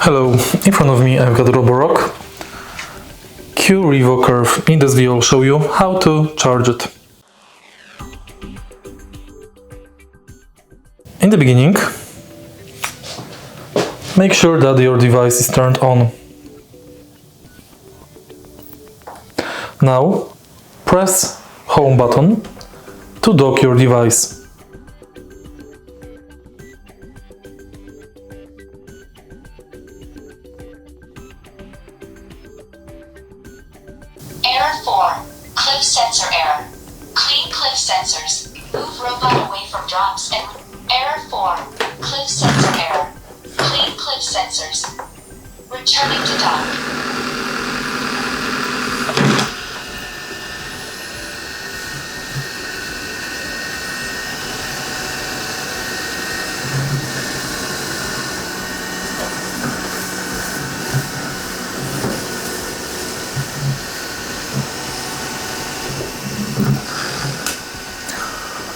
Hello, in front of me I've got ROBOROCK Qrevo Curv. In this video I'll show you how to charge it. In the beginning, make sure that your device is turned on. Now press home button to dock your device. Error 4. Cliff sensor error. Clean cliff sensors. Move robot away from drops and... Error 4. Cliff sensor error. Clean cliff sensors. Returning to dock.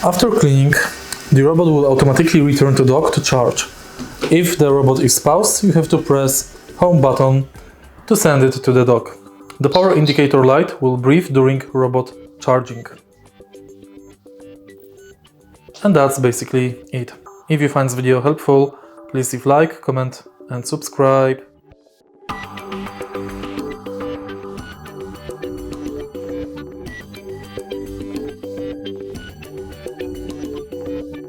After cleaning, the robot will automatically return to dock to charge. If the robot is paused, you have to press home button to send it to the dock. The power indicator light will brief during robot charging. And that's basically it. If you find this video helpful, please leave like, comment and subscribe.